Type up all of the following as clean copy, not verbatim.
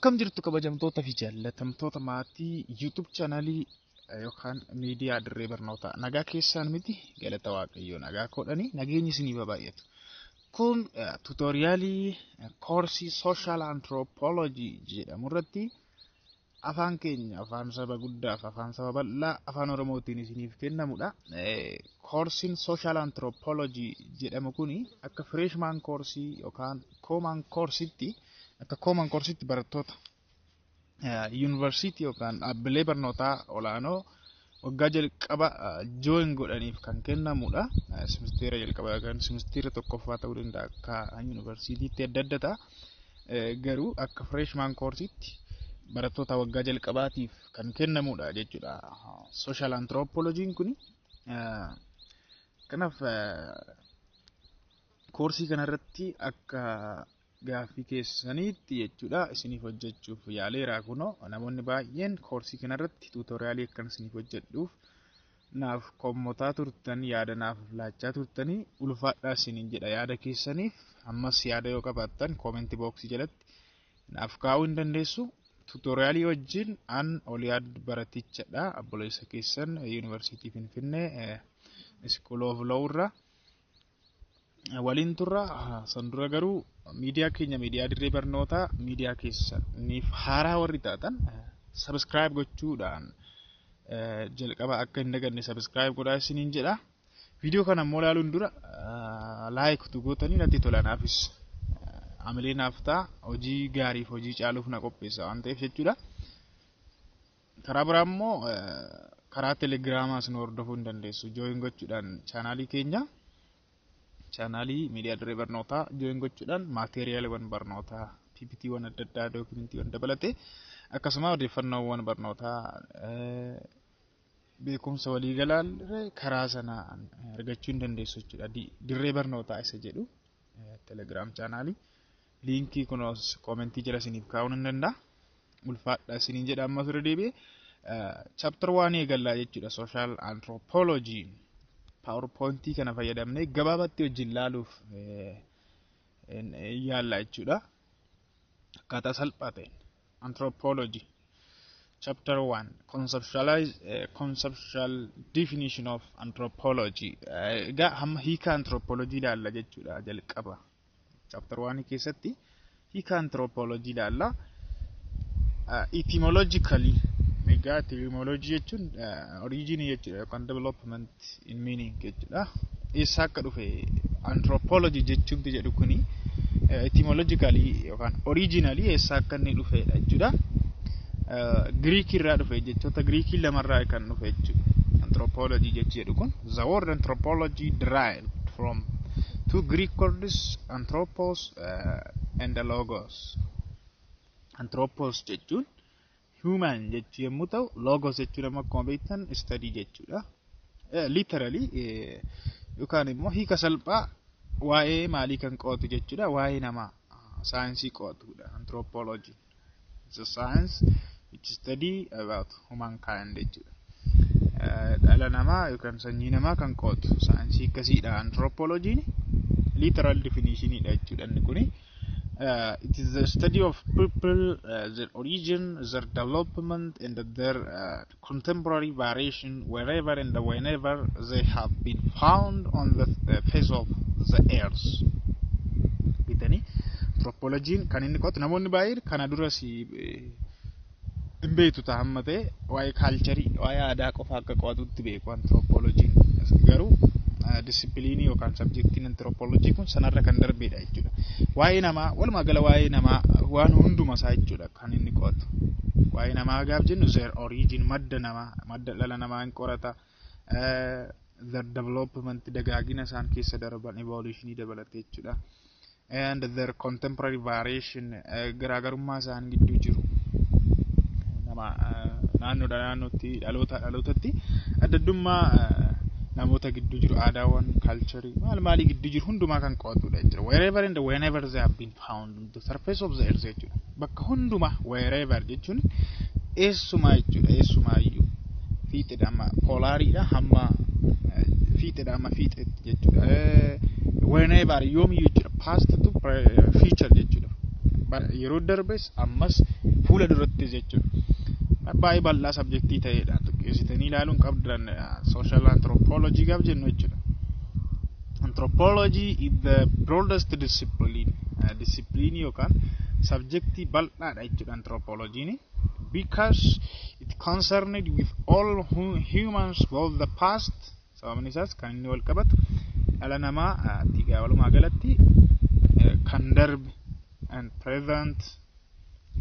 Akkam jirtu kabajamtoota fi jaallatamtoota maatii YouTube channelii yookaan miidiyaa dirree barnootaa nagaa keessaan miti galata waaqayyoo nagaa koodhanii nageenyi isinii baay'atu. Kun tuutoriyaalii koorsii social anthropology jedhamu irratti afaan keenya afaan saba guddaaf afaan saba bal'aa afaan oromootiin isiniif kennamudha. Koorsiin social anthropology jedhamu kuni akka freshman koorsii yookaan common koorsiitti akka common koorsiitti barattoota university yookaan dhaabbilee barnootaa olaanoo waggaa jalqaba join godhaniif kan kennamudha. Semesteera jalqaba kan semesteera tokkoffaa ta'uu danda'a akka universitytti adda adda ta'a. Garuu akka freshman koorsiitti barattoota waggaa jalqabaatiif kan kennamudha jechuudha. Social anthropology kuni kanaaf koorsii kanarratti akka gaaffii keessaniitti jechuudha isiniif hojjechuuf yaaleera kunoo namoonni baay'een koorsii kanarratti tuutoriyaalii akkan isiniif hojjedhuuf naaf kommotaa turtan yaada naaf laachaa turtanii ulfaadhaa isiniin jedha yaada keessaniif ammas yaada yoo qabaattan koomentii booksii jalatti naaf kaa'uu hin dandeessu. Tuutoriyaalii wajjin an Oliyaad Baratichadha abboleessa keessan yuunivarsiitii Finfinnee School of Law irraa waliin turra. San dura garuu miidiyaa keenya miidiyaa dirree barnootaa miidiyaa keessaniif haaraa warri taatan subscribe gochuudhaan jalqaba akka hin daganne subscribe godhaa isiniin jedha. Viidiyoo kana immoo ilaaluun dura like tu gootanii natti tolanaafis amalee naaf ta'a hojii gaariif hojii caaluuf na qopheessa waan ta'eef jechuudha. Karaa biraa immoo karaa telegiraamaas nu hordofuu hin dandeessu join gochuudhaan chaanaalii keenya chaanaalii miidiyaa dirree barnootaa join gochuudhaan maateriyaaliiwwan barnootaa PPTiiwwan adda addaa dookumentiiwwan dabalatee akkasuma odeeffannoowwan barnootaa beekumsa waliigalaa karaa sana argachuu hin dandeessu jechuudha. Dirree barnootaa isa jedhu telegiraam chaanaalii linkii kunoos koomentii jala isiniif kaa'uun hin danda'a. Ulfaadha isiniin jedha ammas irra deebi'ee chapter 1 eegallaa jechuudha. Social anthropology PowerPointii kana fayyadamnee gabaabatti wajjin laaluuf yaalla jechuudha. Akkaataa salphaa ta'een anthropology chapter 1 conceptual definition of anthropology egaa hamma hiika anthropology ilaalla jechuudha jalqaba. Chapter 1 keessatti hiika anthropology ilaalla. Etymologically egaa etymology jechuun origin jechuudha yookaan development in meaning jechuudha. Eessaa akka dhufe anthropology jechuun jedhu kuni etymologically yookaan originally eessaa akka inni dhufedha jechuudha. Greek irraa dhufe jechoota Greek lamarraa kan dhufe jechuudha. Anthropology jedhu kun the word anthropology derived from two Greek words anthropos and logos. Anthropos jechuun human jechuu yommuu ta'u logos jechuun amma akkuma beektan study jechuudha. Literally yookaan immoo hiika salphaa waa'ee maalii kan qo'atu jechuudha. Waa'ee namaa saayinsii qo'atudha anthropology. It's a science which study about humankind jechuudha. Dhala namaa yookaan sanyii namaa kan qo'atu saayinsii akkasiidha anthropology. Literal definition dha jechuudha inni kuni. It is the study of people, their origin, their development, and their contemporary variation wherever and whenever they have been found on the face of the earth. Bitani anthropology kan inni qo'atu namoonni baay'een kana dura si beektu ta'ammate waa'ee culture waa'ee aadaa qofa akka qo'atutti beeku anthropology garuu disciplinii yookaan subjectiin anthropology kun sanarra kan darbedha jechuudha. Waa'ee namaa walumaa gala waa'ee namaa waan hunduma isaa jechuudha kan inni qo'atu. Waa'ee namaa gaaf jennu their origin madda namaa madda dhala namaa hin qorata. Their development dagaagina isaan keessa darban evolutionii dabalate jechuudha. And their contemporary variation garaagarummaa isaan gidduu jiru. Nama naannoodha naannootti dhalootatti adda addummaa namoota gidduu jiru aadaawwan culture maal gidduu jiru hundumaa kan qo'atudha jechuudha. Wherever and whenever they have been found on the surface of the earth jechuudha. Bakka hundumaa wherever jechuun eessumaa jechuudha. Eessumaayyuu fiixedha amma polaariidha hamma fiixedha amma fiixetti jechuudha. Whenever yoomiyyuu jechuudha. Past to future jechuudha. yeroo darbes ammas fuula duratti jechuudha. Baay'ee bal'aa sabjektii ta'edha. Xiqqeessitanii ilaaluun qabdan social anthropology gaaf jennu jechuudha. Anthropology is the broadest discipline. Discipline yookaan subjectii bal'aadha jechuudha anthropology ni. Because it concerned with all humans both the past, sababni isaas kan inni wal qabatu dhala namaa tigaa walumaa galatti kan darbe and present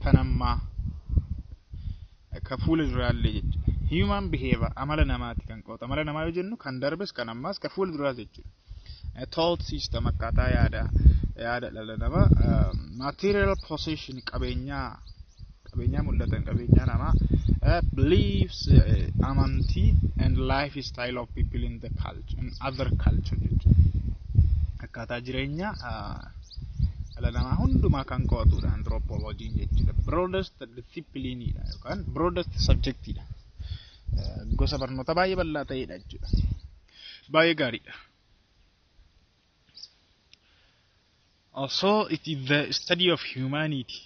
kan ammaa ka fuula duraallee jechuudha. Human behavior amala namaati kan qoota. Amala namaa yoo jennu kan darbes kan ammaas ka fuula duraas jechuudha. Thought system akkaataa yaada dhala namaa material possession qabeenyaa mul'atan qabeenyaa namaa beliefs amantii and lifestyle of people in the culture and other culture jechuudha. Akkaataa jireenyaa dhala namaa hundumaa kan qo'atudha anthropology jechuudha. Broadest discipline dha yookaan broadest subjectidha. Gosa barnoota baay'ee bal'aa ta'edha jechuudha. Baay'ee gaariidha. Also it is the study of humanity.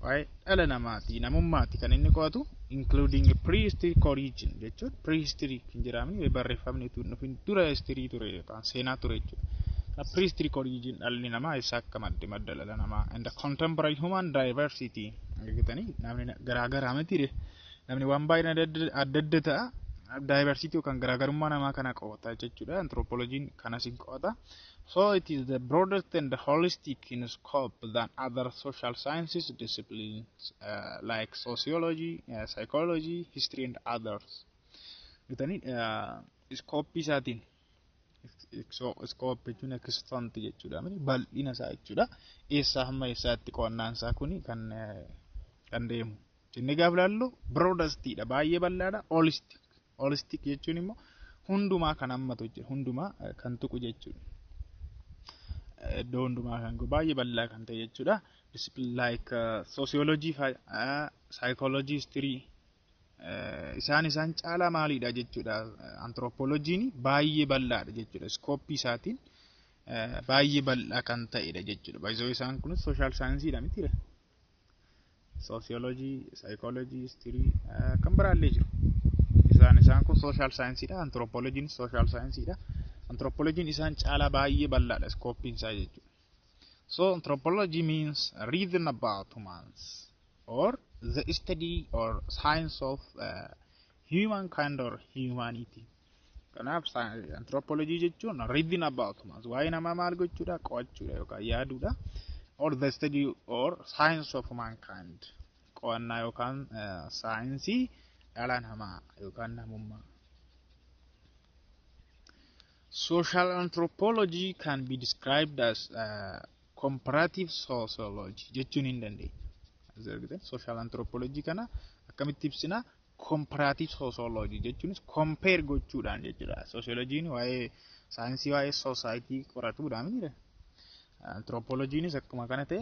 Right? Dhala namaati namummaati kan inni qo'atu including prehistoric origin jechuudha. Prehistory kan jedhamni barreeffamni dhufin dura history ture yookaan seenaa ture jechuudha. Prehistoric origin dhalli namaa isa akka madda dhala namaa and the contemporary human diversity argitanii namni garaagaraa miti namni waan baay'ee adda ta'a diversity yookaan garaagarummaa namaa kana qo'ata jechuudha. Anthropology kanas hin qo'ata. So it is the broadest and the holistic in scope than other social sciences disciplines like sociology, psychology, history and others. Argitanii scope isaatiin scope jechuun extent jechuudha. Bal'ina isaa jechuudha. Eessaa hamma eessaatti qo'annaan isaa kuni kan deemu. Jennee gaaf laallu broadestidha. Baay'ee bal'aadha. Holistic jechuun immoo hundumaa kan hammatu jechuudha. Hundumaa kan tuqu jechuudha. Iddoo hundumaa kan baay'ee bal'aa kan ta'e jechuudha. Discipline like sociology, psychology, history isaan caalaa maalidha jechuudha. Anthropology baay'ee bal'aadha jechuudha. Scope isaatiin baay'ee bal'aa kan ta'edha jechuudha. Baay'ee isaan kun social science dha miti. Sociology, psychology, history kan biraallee jiru. Isaan kun social science dha. Anthropology social science dha. Anthropology isaan caalaa baay'ee bal'aadha scope isaa jechuudha. So anthropology means reason about humans or the study or science of humankind or humanity. Kanaaf anthropology jechuun reason about humans waa'ee namaa maal gochuudha qo'achuudha yookaan yaaduudha or the study or science of humankind qo'annaa yookaan saayinsii dhala namaa yookaan namummaa. Social anthropology can be described as comparative sociology jechuun hin dandeenya. Social anthropology kana akkamitti ibsina? Comparative sociology jechuunis compare gochuudhaan jechuudha. Sociology waa'ee saayinsii waa'ee society qoratuudhaan miti. Anthropology akkuma kana ta'e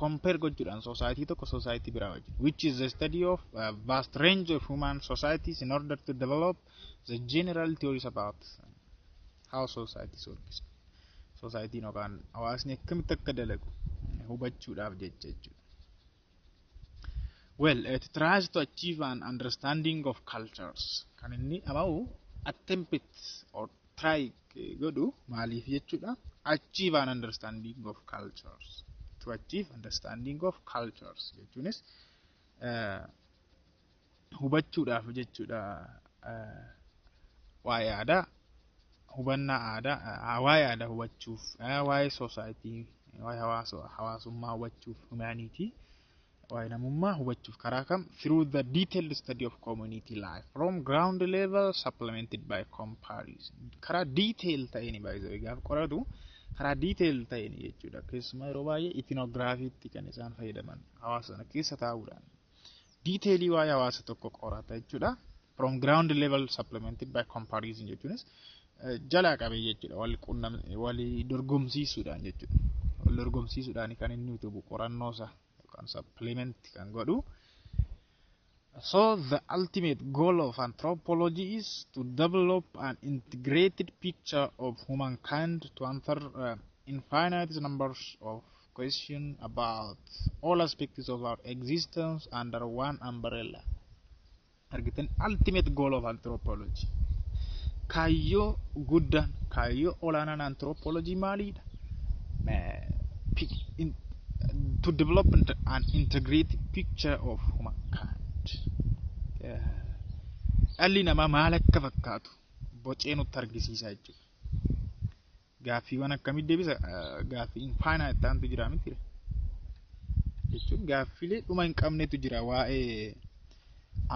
compare gochuudhaan society tokko society biraa wajjin, which is the study of a vast range of human societies in order to develop the general theories about how society works. Society yookaan hawaasni akkamitti akka dalagu hubachuudhaaf jechuudha. Well, it tries to achieve an understanding of cultures. Kan inni amau attempt or try godhu maaliif jechuudha? Achieve an understanding of cultures. To achieve understanding of cultures jechuunis hubachuudhaaf jechuudha. Waa'ee aadaa hubannaa aadaa waa'ee aadaa hubachuuf waa'ee society waa'ee hawaasummaa hubachuuf humanity waa'ee namummaa hubachuuf karaa kam through the detailed study of community life from ground level supplemented by comparison. Karaa detail ta'een baay'ee gaaf qoratu karaa detail ta'een jechuudha. Keessumaa yeroo baay'ee ethnographiitti kan isaan fayyadaman hawaasa sana keessa taa'uudhaan detailii waa'ee hawaasa tokko qorata jechuudha. From ground level supplemented by comparison jechuunis jalaa qabee jechuudha. Wal dorgomsiisuudhaan jechuudha. Wal dorgomsiisuudhaan kan inni utubu qorannoo isaa yookaan supplement kan godhu. So the ultimate goal of anthropology is to develop an integrated picture of humankind to answer infinite numbers of question about all aspects of our existence under one umbrella. Argitan ultimate goal of anthropology. Kayo guddan, kayo olanan anthropology maalidha? To develop an integrated picture of humankind. Dhalli namaa maal akka fakkaatu bocee nutti argisiisaa jechuudha. Gaaffiiwwan akkamii deebisa? Gaaffii infinite ta'antu jira miti jechuun gaaffiilee dhuma hin qabnetu jira waa'ee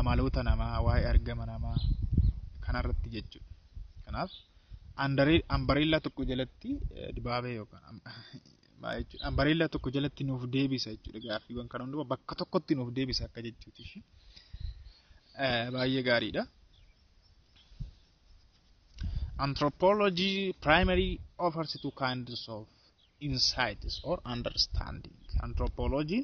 amaloota namaa, waa'ee argama namaa kanarratti jechuudha. Kanaaf ambareellaa tokko jalatti dibaabee yookaan ambareellaa tokko jalatti nuuf deebisa jechuudha. Gaaffiiwwan kana hundumaa bakka tokkotti nuuf deebisa akka jechuuti. Baay'ee gaariidha. Anthropology primarily offers two kinds of insights or understanding. Anthropology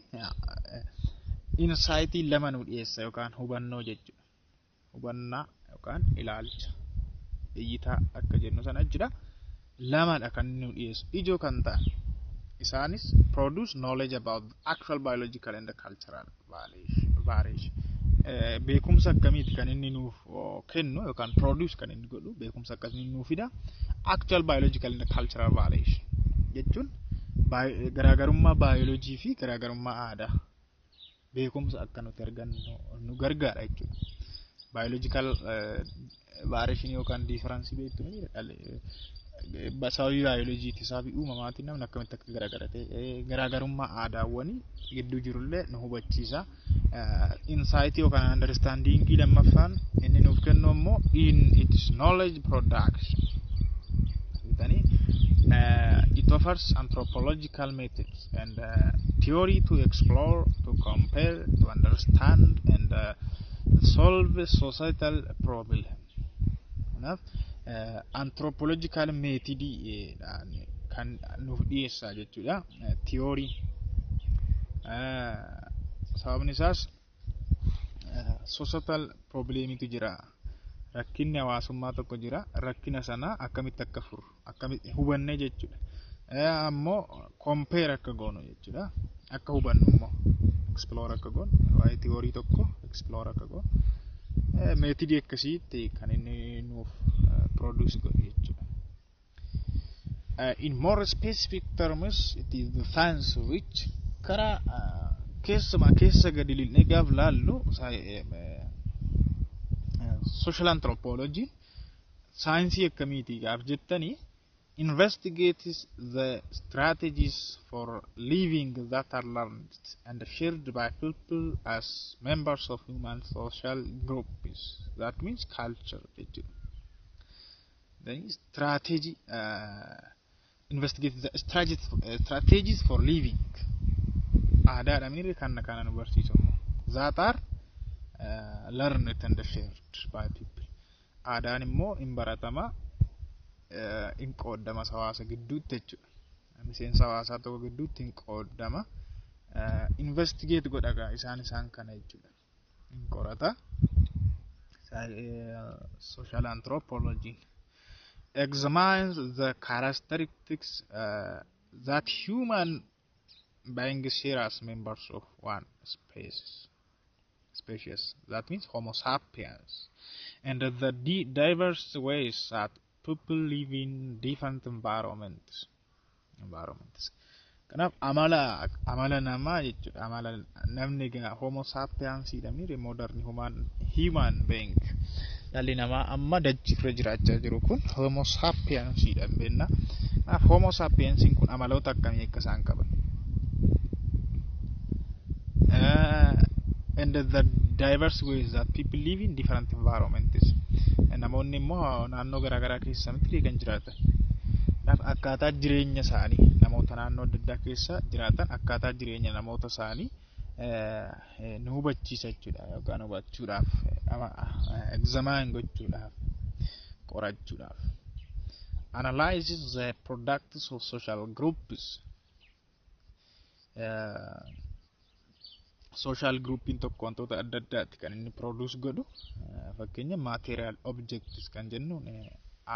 insight lama nu dhiyeessa yookaan hubannoo jechuudha. Hubannaa yookaan ilaalcha iyyitaa akka jennu sana jira. Lamadha kan nu dhiyeessu. Ijoo kan ta'an isaanis produce knowledge about actual biological and cultural variation. Beekumsa akkamiiti kan inni nuuf kennu yookaan produce kan inni godhu beekumsa akkasii nuuf fida actual biological and cultural variation jechuun garaagarummaa biolojii fi garaagarummaa aadaa beekumsa akka nuti argannu nu gargaara jechuudha. Biological variation yookaan difference beektu sababii biolojiiti sababii uumamaatiin namni akkamitti akka garaagarate garaagarummaa aadaawwanii gidduu jirullee nu hubachiisa. Insight yookaan understanding lammaffaan inni nuuf kennu immoo in its knowledge production. It offers anthropological methods and theory to explore, to compare, to understand and solve societal problem. Anthropological method kan nuuf dhiyeessa jechuudha. Theory sababni isaas societal problemitu jira. Rakkinni hawaasummaa tokko jira. Rakkina sana akkamitti akka furu akkamitti hubanne jechuudha. Ammoo compare akka goonu jechuudha. Akka hubannu immoo explore akka goonu waa'ee theory tokko explore akka goonu method akkasiitti kan inni nuuf produce godhu jechuudha. In more specific terms, it is the science which karaa keessa gadi lilnee gaaf laallu social anthropology saayinsii akkamiiti gaaf jettanii investigates the strategies for living that are learned and shared by people as members of human social groups. That means culture. Then strategy investigate the strategies for living. Aadaa mini kana nu barsiisu that are learned and shared by people. Aadaan immoo hin baratama hin qooddama hawaasa gidduutti jechuudha. Miseensa hawaasaa tokko gidduutti hin qooddama. Investigate godha isaan kana jechuudha. Hin qorata. Social anthropology examines the characteristics that human beings share as members of one species. That means Homo sapiens, and the diverse ways that people live in different environments. Kanaaf amala namaa jechuudha. Amala namni Homo sapiens jedhamni modern human being dhalli namaa amma dachirra jiraachaa jiru kun Homo sapiens jedhamna. Kanaaf Homo sapiens kun amaloota akkamii akka isaan qaban and the diverse ways that people live in different environments. Namoonni immoo naannoo garaagaraa keessa miti kan jiraatan. Akkaataa jireenya isaanii namoota naannoo adda addaa keessa jiraatan akkaataa jireenya namoota isaanii nu hubachiisa jechuudha yookaan hubachuudhaaf examine gochuudhaaf qorachuudhaaf. Analyzes the products of social groups. Social grouping tokko wantoota adda addaatti kan inni produce godhu fakkeenya material objects kan jennu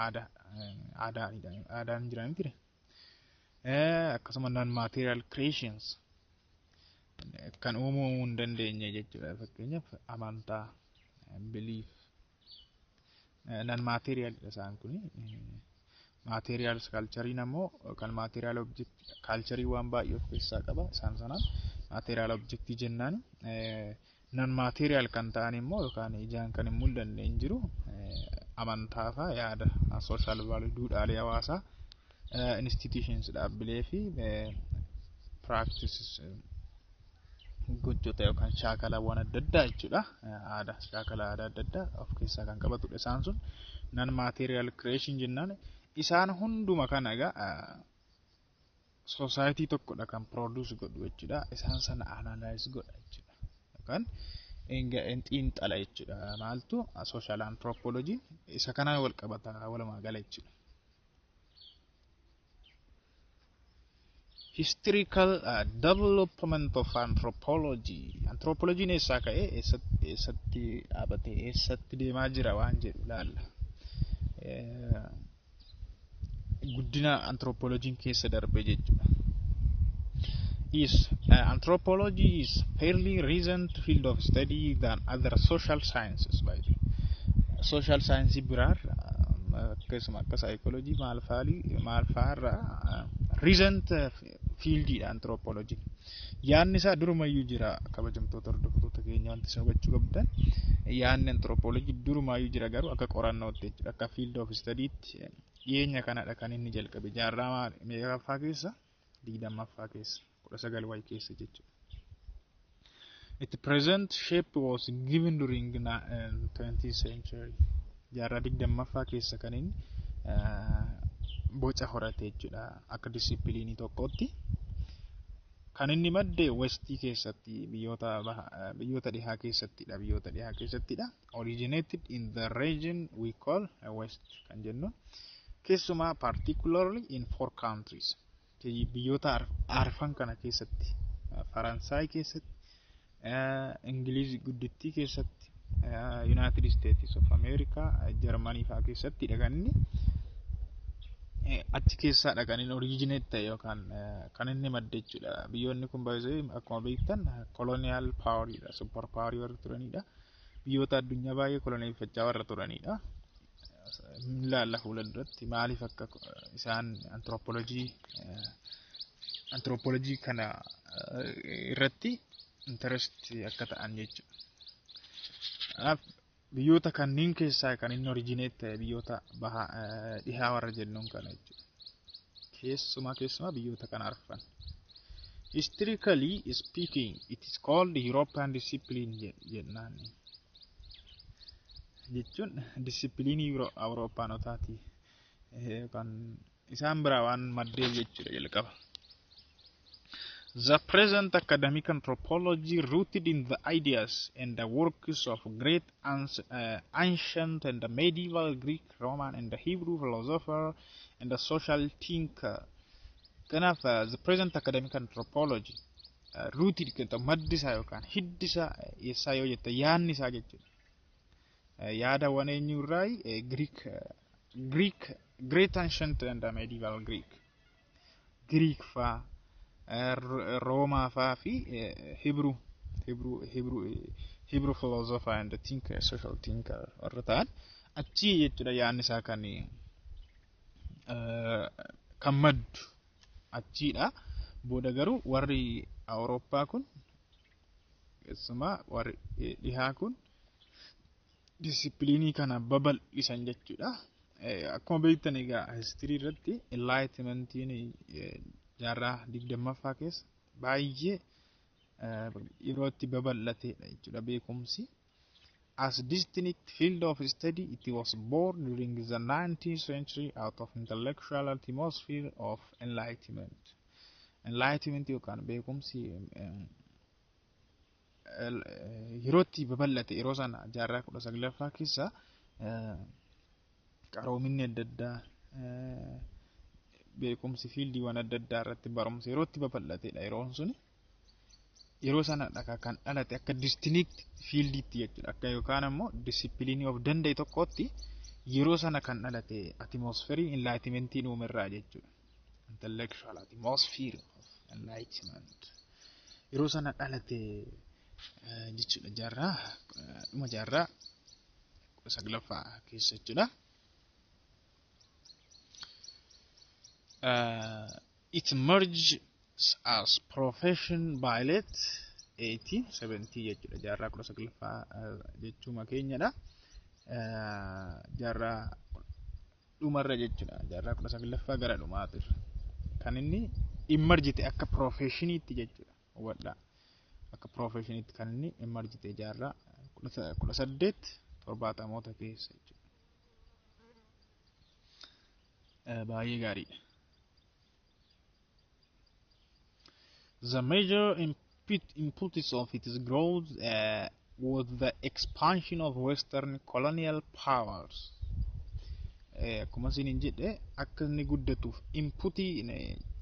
aadaan jiran miti akkasuma non material creations kan uumuu hin dandeenye jechuudha. Fakkeenyaaf amantaa, belief, non material isaan kuni. Material culture ammoo kan material object culture waan baay'ee of keessaa qaba. Isaan sanaan material object jennaan. Non material kan ta'an immoo yookaan ijaan kan hin mul'anne hin jiru. Amantaa fa'aa, yaada, social value, duudhaalee hawaasaa, institutions, dhaabbilee fi practices gochoota yookaan shaakalawwan adda addaa jechuudha. Aadaa, shaakala aadaa adda addaa of keessaa kan qabatudha. Isaan sun non material creation jennaan. Isaan hunduma kana egaa society tokkodha kan produce godhu jechuudha. Isaan sana analyze godha jechuudha. Yookaan xiinxala jechuudha. Maaltu social anthropology isa kana wal qabata walumaa gala jechuudha. Historical development of anthropology. Anthropology eessaa ka'ee eessatti dhaabatee eessatti deemaa jira waan jedhu ilaalla. Guddina anthropology keessa darbe jechuudha. Anthropology is fairly recent field of study than other social sciences by the way. Social science biraar akkasuma akka psychology maal fa'aarra recent field anthropology. Yaanni isaa durumayyuu jira kabajamtoota hordoftoota keenya wanti isin hubachuu qabdan. Yaanni anthropology durumayyuu jira garuu akka qorannootti jechuudha. Akka field of studytti dhiyeenya kanadha kan inni jalqabe. Jaarraa meeqaffaa keessa? 20ffaa keessa. 19 keessa jechuudha. Its present shape was given during 20th century. Jaarraa 20ffaa keessa kan inni boca horate jechuudha akka disipiliinii tokkotti. Kan inni madde westii keessatti biyyoota dhihaa keessattidha. Originated in the region we call west kan jennu. Keessumaa particularly in 4 countries. Biyyoota arfan kana keessatti, Faransaay keessatti, Ingiliiz guddittii keessatti, United States of America, Germany fa'aa keessatti dhaqanii achi keessaa dhaqanii originate ta'e yookaan kan inni madde jechuudha. Biyyoonni kun baay'ee akkuma beektan colonial power dha, super power warra turanidha. Biyyoota addunyaa baay'ee koloneeffachaa warra turanidha. Ilaalla fuula duratti maaliif akka isaan anthropology kana irratti interest akka ta'an jechuudha. Biyyoota kanneen keessaa kan inni originate ta'e biyyoota dhihaa warra jennuun kana jechuudha. Keessumaa biyyoota kana arfan. Historically speaking, it is called European discipline jennaan. Jechuun disipiliinii Awuroopaanotaati. Kan isaan biraa waan maddee jechuudha jalqaba. The present academic anthropology rooted in the ideas and the works of great ancient and the medieval Greek, Roman and the Hebrew philosopher and the social thinker. Kanaaf the present academic anthropology rooted kan maddisaa yookaan hiddisaa eessaa yoo jette yaanni isaa jechuudha. Yaadawwan eenyurraa Great ancient and medieval Greek fa'aa, Roomaa fa'aa fi Hebrew philosopher and thinker, social thinker warra ta'an achi jechuudha yaanni isaa kan maddu achiidha. Booda garuu warri Awurooppaa kun keessumaa warri dhihaa kun disipiliinii kana babal'isan jechuudha. Akkuma beektan egaa history irratti enlightenmentiin jaarraa 20ffaa keessa baay'ee yeroo itti babal'ateedha jechuudha beekumsi. As distinct field of study, it was born during the 19th century out of intellectual atmosphere of enlightenment. Enlightenment yookaan beekumsi yeroo itti babal'ate yeroo sana jaarraa 19ffaa keessa qaroominni adda addaa beekumsi fiildiiwwan adda addaa irratti barumsa yeroo itti babal'ateedha yeroon suni. Yeroo sana kan dhalate akka distinct fiildiitti jechuudha. Akka yookaan ammoo disipiliinii of danda'e tokkotti yeroo sana kan dhalate atmosferii enlightenmentiin uumerraa jechuudha. intellectual atmosphere of enlightenment. Yeroo sana dhalate jechuudha jaarraa dhuma jaarraa 19ffaa keessa jechuudha. It emerged as profession by late 1870 jechuudha jaarraa 19ffaa jechuma keenyadha. Jaarraa dhumarra jechuudha jaarraa 19ffaa gara dhumaatirra kan inni emergite akka professioniitti jechuudha huwadhaa akka professioniitti kan inni emergite jaarraa 1870 keessa jechuudha. Baay'ee gaariidha. The major impetus of its growth was the expansion of Western colonial powers. Akkuma isiniin jedhe akka inni guddatuuf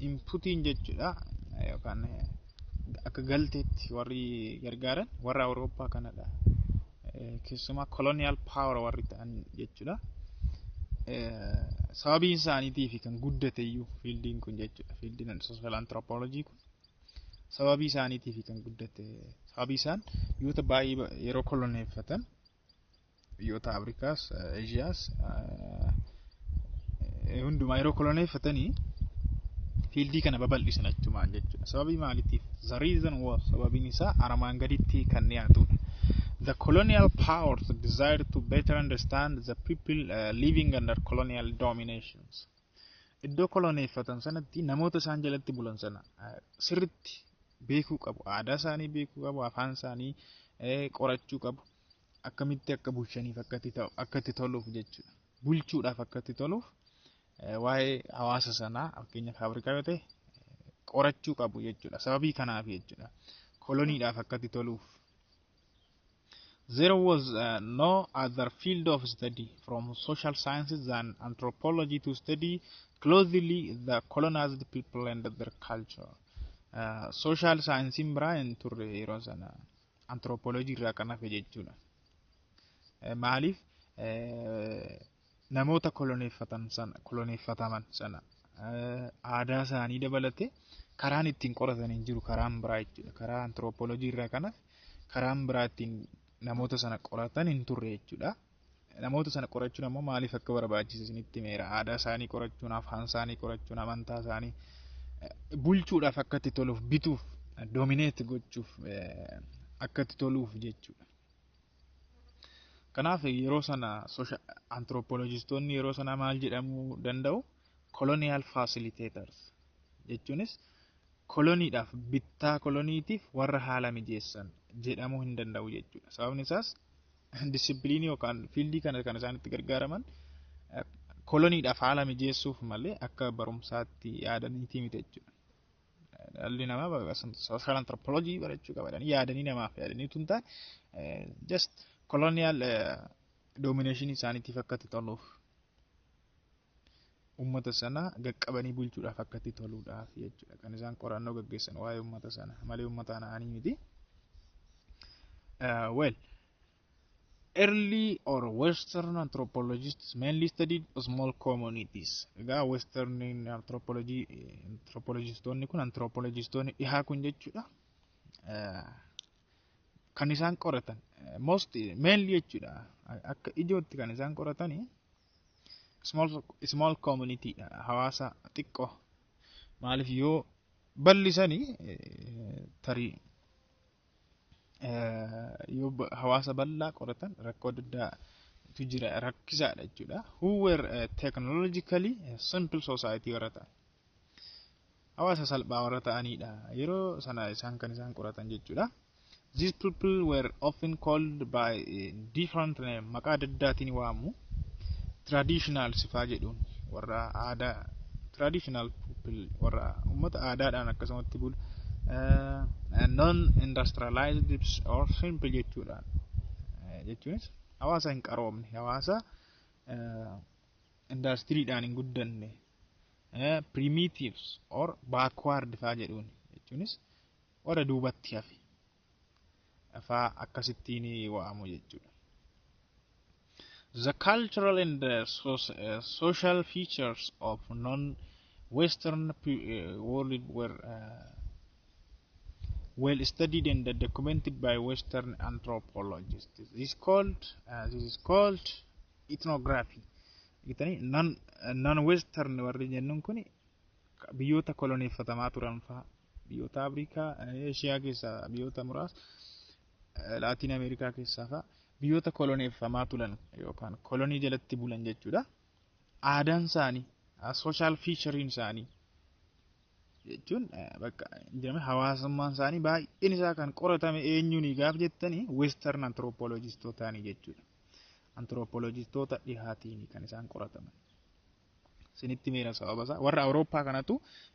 inputiin jechuudha yookaan akka galteetti warri gargaaran warra Awurooppaa kanadha. Keessumaa colonial power warri ta'an jechuudha. Sababiin isaaniitiif kan guddate iyyuu fiildiin kun jechuudha. Fiildiin social anthropology kun sababii isaaniitiif kan guddate. Sababii isaan biyyoota baay'ee yeroo koloneeffatan biyyoota Afrikaas, Eeshiyaas hundumaa yeroo koloneeffatanii fiildii kana babal'isan achumaan jechuudha. Sababii maaliitiif? The reason was sababiin isaa armaan gaditti kan dhiyaatudha. The colonial powers desired to better understand the people living under colonial dominations. Iddoo koloneeffatan sanatti namoota isaan jalatti bulan sana sirritti beekuu qabu. Aadaa isaanii beekuu qabu. Afaan isaanii qorachuu qabu. Akkamitti akka bulchaniif akka itti toluuf jechuudha. Bulchuudhaaf akka itti toluuf waa'ee hawaasa sanaa fakkeenyaaf Afrikaa yoo ta'e qorachuu qabu jechuudha. Sababii kanaaf jechuudha. Koloniidhaaf akka itti toluuf. There was no other field of study from social sciences than anthropology to study closely the colonized people and their culture. Social science in Brian turre yeroo sana anthropology irraa kan hafe jechuudha. Maaliif namoota koloneeffataman sana aadaa isaanii dabalate karaan ittiin qoratan hin jiru karaan biraa jechuudha. Karaa anthropology irraa kan hafe karaan biraa ittiin namoota sana qoratan hin turre jechuudha. Namoota sana qorachuun ammoo maaliif akka barbaachisu isinitti meera. Aadaa isaanii qorachuun, afaan isaanii qorachuun, amantaa isaanii bulchuudhaaf akka itti toluuf bituuf dominate gochuuf akka itti toluuf jechuudha. Kanaaf yeroo sana anthropologistoonni yeroo sana maal jedhamuu danda'u? Colonial facilitators jechuunis koloniidhaaf bittaa koloniitiif warra haala mijeessan jedhamuu hin danda'u jechuudha. Sababni isaas disipiliinii yookaan fiildii kana kan isaan itti gargaaraman koloniidhaaf haala mijeessuuf malee akka barumsaatti yaadaniiti miti jechuudha. Dhalli namaa social anthropology barachuu qaban yaadanii namaaf yaadanii tun taane just colonial domination isaaniitiif akka itti toluuf ummata sana gaqqabanii bulchuudhaaf akka itti toluudhaaf jechuudha. Kan isaan qorannoo gaggeessan waa'ee ummata sana malee ummata anaanii miti. Well, early or Western anthropologists mainly studied small communities. Egaa Western anthropologistoonni kun anthropologistoonni dhihaa kun jechuudha. Kan isaan qoratan mainly jechuudha. Akka ijootti kan isaan qoratanii small community hawaasa xiqqoo. Maaliif yoo bal'isanii tarii yoo hawaasa bal'aa qoratan rakkoo addaatu jira rakkisaadha jechuudha. Who were technologically simple society warra ta'an. Hawaasa salphaa warra ta'anidha. Yeroo sana isaan kan isaan qoratan jechuudha. These people were often called by different name. Maqaa adda addaatiin waamu. Traditional sifaa jedhuun warra aadaa traditional people warra ummata aadaadhaan akkasumatti bulu. Non-industrialized or simple jechuudha. Jechuunis hawaasa hin qaroomne, hawaasa industiriidhaan hin guddanne, primitives or backward faa jedhuun jechuunis warra duubatti hafe faa akkasittiin waamu jechuudha. The cultural and social features of Western world were well studied and documented by Western anthropologists. This is called ethnography. Non-Western warri jennuun kun biyyoota koloneeffatamaa turan fa'a biyyoota Afrikaa, Eeshiyaa keessaa biyyoota muraasa, Laatiin Ameerikaa keessaa fa'a biyyoota koloneeffamaa turan yookaan kolonii jalatti bulan jechuudha. Aadaan isaanii, social featurein isaanii jechuun bakka jedhame hawaasummaan isaanii baay'een isaa kan qoratame eenyuuni gaaf jettanii Western anthropologistootaani jechuudha. Anthropologistoota dhihaatiin kan isaan qorataman. Sinitti meera sababa isaa warra Awurooppaa kanatu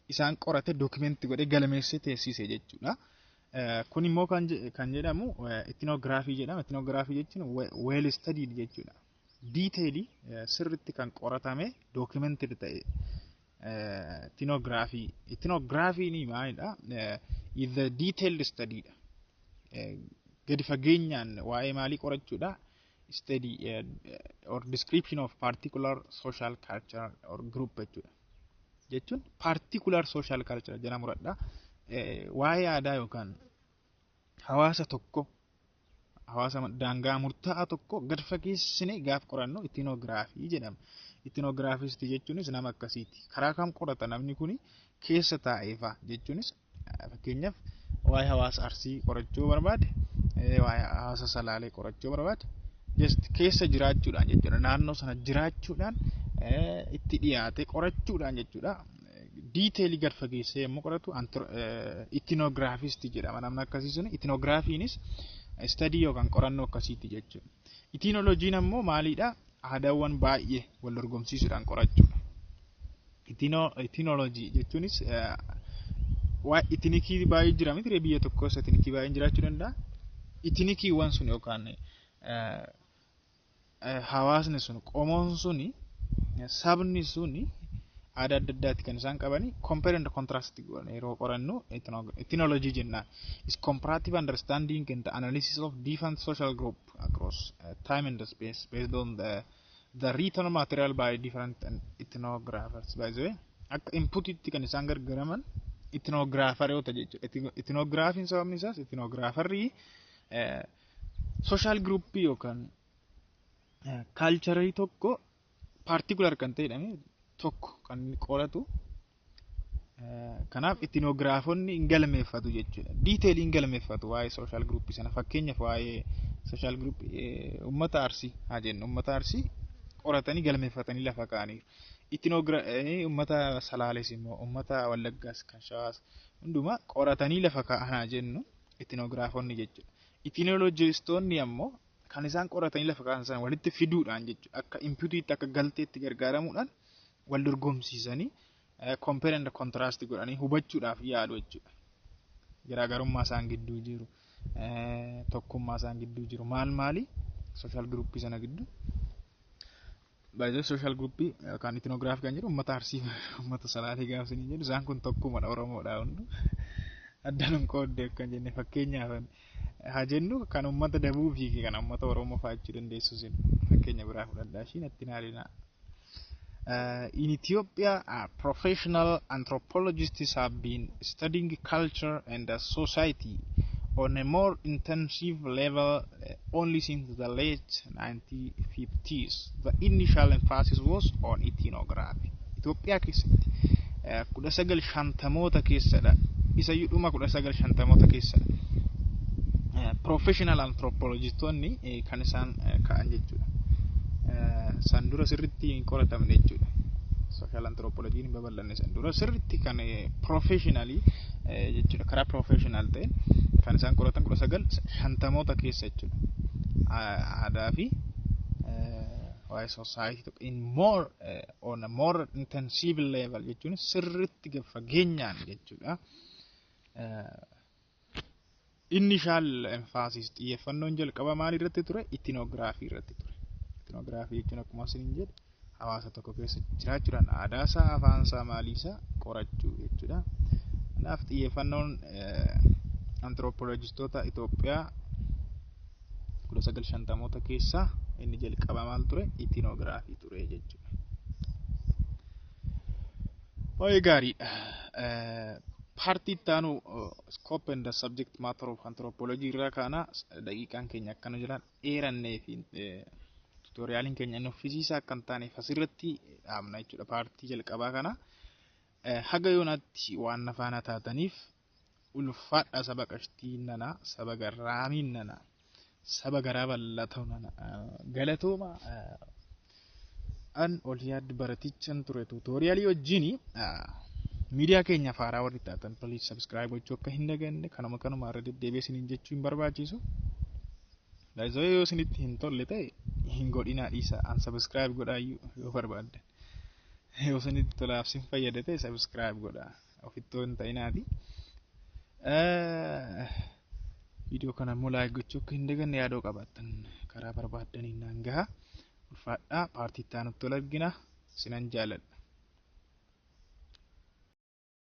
isaan qorate dookimentii godhee galmeessee teessise jechuudha. Kun immoo kan jedhamu ethnography jedhama. Ethnography jechuun well studied jechuudha. Detailii sirriitti kan qoratame dookimentii ta'e ethnography. Ethnography ni maalidha? Is the detailed study dha. Gadi fageenyaan waa'ee maalii qorachuudha? Study or description of particular social culture or group jechuun particular social culture jedhamuudha. Waa'ee aadaa yookaan hawaasa tokko hawaasa daangaa murtaa'aa tokko gad fageessine gaaf qorannu ethnography jedhama. Ethnographiist jechuunis nama akkasiiti. Karaa kam qorata namni kuni keessa taa'eefa jechuunis fakkeenyaaf waa'ee hawaasa Arsii qorachuu barbaade, waa'ee hawaasa Salaalee qorachuu barbaade just keessa jiraachuudhaan jechuudha. Naannoo sana jiraachuudhaan itti dhiyaate qorachuudhaan jechuudha. Detailii gad fageessee yommuu qoratu ethnographiist jedhama. Namni akkasii sun ethnographiinis study yookaan qorannoo akkasiiti jechuudha. Ethnologiin ammoo maalidha? Aadaawwan baay'ee wal dorgomsiisuudhaan qorachuudha. Ethnology jechuunis waa'ee ethnikii baay'ee jira miti biyya tokkos ethnikii baay'een jiraachuu danda'a. Ethnikiiwwan sun yookaan hawaasni sun qomoon suni sabni suni aadaa adda addaatti kan isaan qabani compare and contrast godhan yeroo qorannu ethnology jennaan is comparative understanding and the analysis of different social group across time and space based on the written material by different ethnographers. By the way akka input itti kan isaan gargaraman ethnographer yoo ta'e jechuudha. Ethnographiin sababni isaas ethnographerri social group yookaan culture tokko particular kan ta'edha tokko kan qoratu kanaaf ethnographoonni hin galmeeffatu jechuudha. Detail hin galmeeffatu waa'ee social group sana. Fakkeenyaaf waa'ee social group ummata Arsii haa jennu. Ummata Arsii qoratanii galmeeffatanii lafa kaa'anii ummata Salaalees immoo ummata Wallaggaas kan Shawaas hundumaa qoratanii lafa kaa'anii jennu ethnographoonni jechuudha. Ethnologistoonni ammoo kan isaan qoratanii lafa kaa'an sana walitti fiduudhaan jechuudha. Akka inputiitti akka galteetti gargaaramuudhaan wal dorgomsiisanii compare and contrast godhanii hubachuudhaaf yaalu jechuudha. Garaagarummaa isaan gidduu jiru, tokkummaa isaan gidduu jiru maali social group sana gidduu. By the social group kan ethnography kan jedhu ummata Arsii ummata Salaalee gaafsanii jedhu isaan kun tokkummaadha Oromoodha hundu. Addanuun qoodde kan jenne fakkeenyaaf haa jennu kan ummata Dabuubii fi kan ummata Oromoo faachuu dandeessu sin fakkeenya biraa fudhadhaa ishiin itti naalina. In Ethiopia, professional anthropologists have been studying culture and society on a more intensive level only since the late 1950s. The initial emphasis was on ethnography. Ethiopia keessatti 1950moota keessadha. Isa yudhuma 1950moota keessadha. Professional anthropologistoonni kan isaan ka'an jechuudha. San dura sirriitti hin qoratamne jechuudha. Social anthropology ni babal'anne san dura sirriitti kan professionally jechuudha. Karaa professional ta'e kan isaan qoratan 1950moota keessa jechuudha. Aadaa fi waa'ee society in more on a more intensive level jechuun sirriitti fageenyaan jechuudha. Initial emphasis xiyyeeffannoon jalqaba maal irratti ture? Ethnography irratti ture. Ethnography jechuun akkuma isin jedhu hawaasa tokko keessa jiraachuudhaan aadaa isaa, afaan isaa, maalii isaa qorachuu jechuudha. Kanaaf xiyyeeffannoon anthropologistoota Itoophiyaa 1950moota keessa inni jalqaba maal ture? Ethnography ture jechuudha. Baay'ee gaariidha. Paartii ittaanu scope and the subject matter of anthropology irraa kaana daqiiqaan keenya akkana jiran dheerannee fi tutoriyaaliin keenya inni uffisiisaa akka hin taaneef asirratti dhaabna jechuudha. Paartii jalqabaa kana haga yoonaatti waan nafaana taataniif ulfaadha saba qashtiin nana saba garraamiin nana saba garaa bal'atoo nana galatooma an ol yaad baratichan ture tutorialii wajjini miidiyaa keenya faaraa warri taatan please subscribe gochuu akka hin daganne kanuma irra deddeebi'ee isiniin jechuu hin barbaachisu. Laayizoo yoo isinitti hin tolle ta'e hin godhinaa dhiisa an subscribe godhaa yoo barbaaddan. Yoo isinitti tolaaf sin fayyada ta'e subscribe godhaa ofittoo hin ta'inaati. Video kana immoo like gochuu akka hin daganne yaadoo qabaattan karaa barbaaddaniin naan gahaa. Ulfaadhaa paartii itti aanutti wal argina sinan jaaladha.